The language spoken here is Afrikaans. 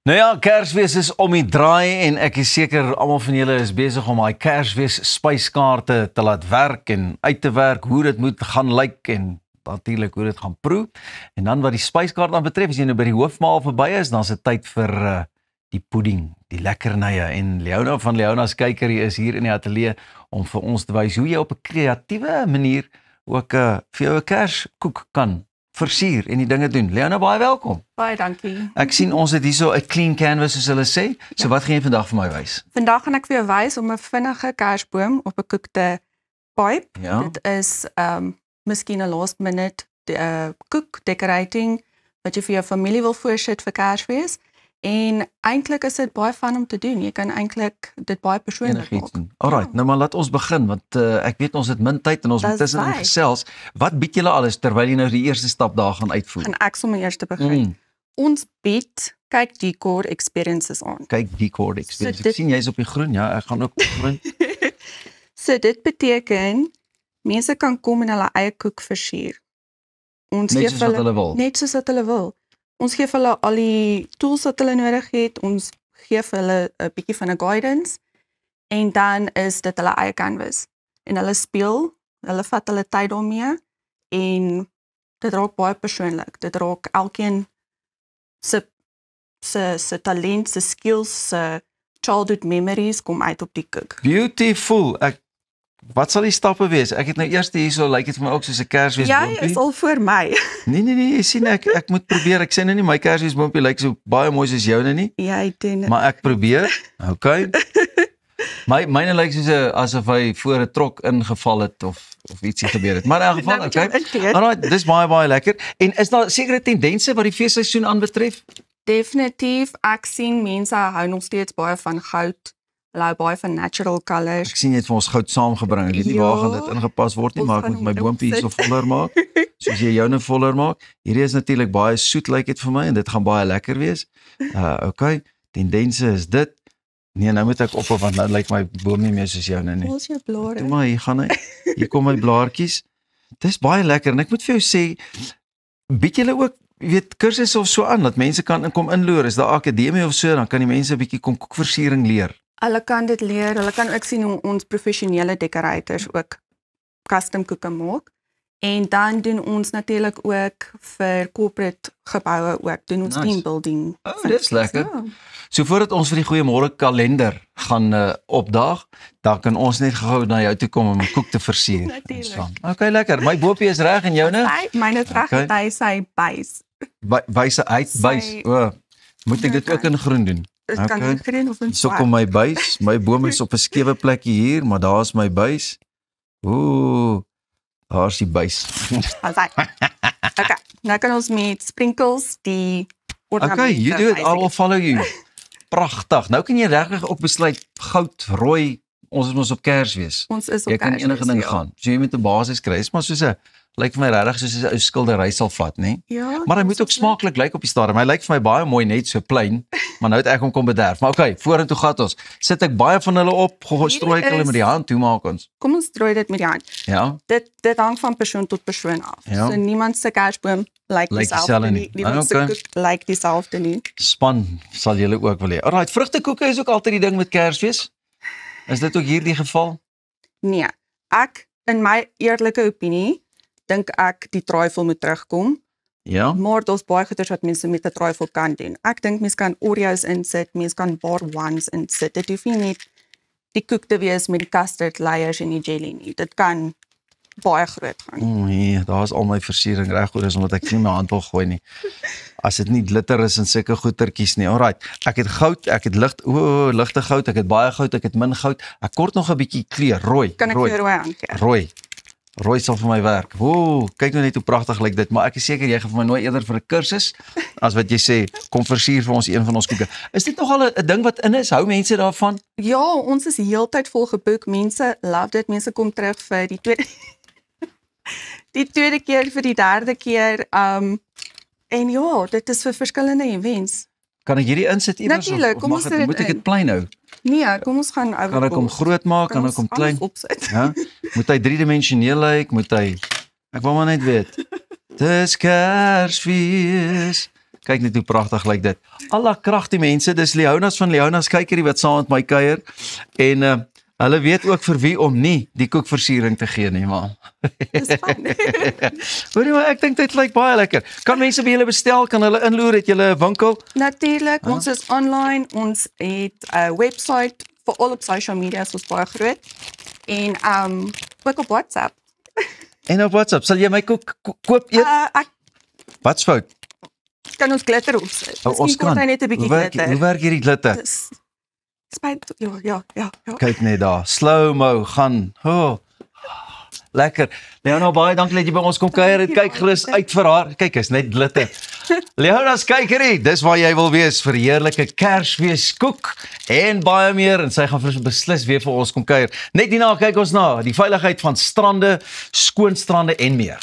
Nou ja, Kersfees is om die draai en ek is seker almal van julle is besig om daai Kersfees spyskaarte te laat werk en uit te werk, hoe dit moet gaan lyk en natuurlik hoe dit gaan proe. En dan wat die spyskaart dan betref, as jy nou by die hoofmaal verby is, dan is dit tyd vir die pudding, die lekkernye en Leona van Leona's Kuikerie is hier in die ateljee om vir ons te wys hoe jy op 'n kreatiewe manier ook vir jou 'n kerskoek kan versier en die dinge doen. Leona, baie welkom. Baie dankie. Ek sien ons het hierso 'n clean canvas soos hulle sê. So wat gaan jy vandag vir my wys? Vandag gaan ek vir jou wys om 'n vinnige kersboom op 'n koek te pipe. Ja. Dit is miskien 'n last minute koek decorating wat jy vir jou familie wil voorsit vir Kersfees. En eintlik is dit baie fun om te doen. Jy kan eintlik dit baie persoonlik maak. Alright, nou maar laat ons begin want ek weet ons het min tyd en ons moet tussenin gesels. Wat bied julle alles terwyl jy nou die eerste stap daar gaan uitvoer? Gaan ek sommer eers te begin. Ons bied kyk decor experiences aan. Kyk decor experiences. Ek sien jy's op die groen, ja, ek gaan ook op groen. So dit beteken mense kan kom en hulle eie koek versier. Ons net soos wat hulle wil. Net soos wat hulle wil. Ons gee hulle al die tools wat hulle nodig het, ons gee hulle 'n bietjie van 'n guidance en dan is dit hulle eie canvas. En hulle speel, hulle vat hulle tyd daarmee en dit raak baie persoonlik. Dit raak elkeen se talent, se skills, se childhood memories kom uit op die koek. Beautiful. Wat sal die stappe wees? Ek het nou eers hierso lyk dit vir my ook soos 'n Kersfeesboompie. Jy is al voor my. Nee, jy sien ek moet probeer. Ek sê nou nie my Kersfeesboompie lyk so baie mooi soos joune nie. Jy doen. Maar ek probeer. Okay. Myne lyk soos asof hy voor 'n trok ingeval het of ietsie gebeur het. Maar in elk geval, okay. Alright, dis baie lekker. En is daar sekere tendense wat die feesseisoen aanbetref? Definitief. Ek sien mense hou nog steeds baie van goud. Hulle hou baie van natural colours. Ek sien jy het vir ons goud saamgebring. Ek weet nie waar gaan dit ingepas word nie, maar ek moet my boompie hierso voller maak. Soos jy joune voller maak. Hierdie is natuurlik baie soet lyk dit vir my en dit gaan baie lekker wees. Okay, tendense is dit. Nee, nou moet ek ophou want nou lyk my boom nie meer soos joune nie. Ons jou blare. Toe maar hier gaan hy. Hier kom my blaartjies. Dis baie lekker en ek moet vir jou sê, bied julle ook weet kursusse of so aan dat mense kan kom inloer. Is daar akademie of so, dan kan die mense 'n bietjie kom koekversiering leer. Hulle kan dit leer. Hulle kan ook sien hoe ons professionele decorators ook custom koeke maak. En dan doen ons natuurlik ook vir corporate geboue ook doen ons teambuilding. Dis lekker. Ja. So voordat ons vir die goeiemôre kalender gaan opdaag, dan kan ons net gou na jou toe kom om 'n koek te versier. Natuurlik. Okay, lekker. My boopie is reg en joune? Myne is reg, hy sy bys. Wyse uit bys. O, moet ek dit ook in groen doen? Dit kan in groen of in swart. So kom my bys. My boom is op 'n skewe plekkie hier, maar daar's my bys. Ooh. Daar's die bys. Okay. Nou kan ons met sprinkles die ornamente. Okay, you do it. I will follow you. Pragtig. Nou kan jy regtig ook besluit goud, rooi. Ons is mos op Kersfees. Ons is op Kersfees. Jy kan enige ding gaan. So jy moet 'n basis kry. Is maar soos 'n lyk vir my regtig soos 'n ou skildery sal vat, nê? Ja. Maar hy moet ook smaaklik lyk op die stadium. Hy lyk vir my baie mooi net so plain, maar nou het ek hom kom bederf. Maar okay, vorentoe gaan ons. Sit ek baie van hulle op, strooi ek hulle met die hand, hoe maak ons? Kom ons strooi dit met die hand. Ja. Dit hang van persoon tot persoon af. Ja. So niemand se kersboom lyk dieselfde nie. Niemand se koek lyk dieselfde nie. Span sal julle ook wil hê. Alraai, vrugtekoeke is ook altyd die ding met Kersfees. Is dit ook hierdie geval? Nee. Ek in my eerlike opinie dink ek die trifle moet terugkom. Ja. Maar daar's baie goeders wat mense met 'n trifle kan doen. Ek dink mense kan Oreos insit, mense kan bar ones insit. Dit hoef nie net die koek te wees met die custard layers en die jelly nie. Dit kan baie groot gaan. Nee, daar's al my versiering reg goed is omdat ek nie my hand wil gooi nie. As dit nie glitter is en sulke goetertjies nie. Alraait. Ek het goud, ek het ligte goud, ek het baie goud, ek het min goud. Ek kort nog 'n bietjie kleur, rooi. Kan ek vir rooi aangee? Rooi sal vir my werk. Woe, kyk nou net hoe pragtig lyk dit, maar ek is seker jy gaan vir my nooi eerder vir 'n kursus as wat jy sê, kom versier vir ons een van ons koeke. Is dit nogal 'n ding wat in is? Hou mense daarvan? Ja, ons is heeltyd vol geboek. Mense love dit. Mense kom terug vir die tweede keer, vir die derde keer. En ja, dit is vir verskillende events. Kan ek hierdie insit iewers? Natuurlik, kom ons sit dit in. Moet ek dit klein hou? Nee, kom ons gaan oor. Kan ek hom groot maak, kan ek hom klein opsit? Ja? Moet hy driedimensioneel lyk? Moet hy ek wil maar net weet. Dis Kersfees. Kyk net hoe pragtig lyk dit. Alla krag die mense, dis Leonas van Leonas Kykerie wat saam met my kuier en hulle weet ook vir wie om nie die koekversiering te gee nie, maar. Dis fun. Hoorie maar ek dink dit lyk baie lekker. Kan mense by julle bestel? Kan hulle inloer? Het julle 'n winkel? Natuurlik, ons is online, ons het 'n website, veral op social media is ons baie groot. En ook op WhatsApp. En op WhatsApp, sal jy my koop eet? Ek Wat's fout? kan ons glitter opsit. Ons Miskien kort kan. hy net 'n bietjie Hoe glitter. werk hierdie glitter? Spyt, ja. Kyk net daar, slow-mo gaan. Oh, lekker. Leona, baie dankie dat jy by ons kom kuier. Kyk gerus uit vir haar. Kyk, is net glitter. Leona's Kykerie, dis waar jy wil wees vir heerlike Kersfeeskoek en baie meer en sy gaan beslis weer vir ons kom kuier. Net hierna kyk ons na die veiligheid van strande, skoon strande en meer.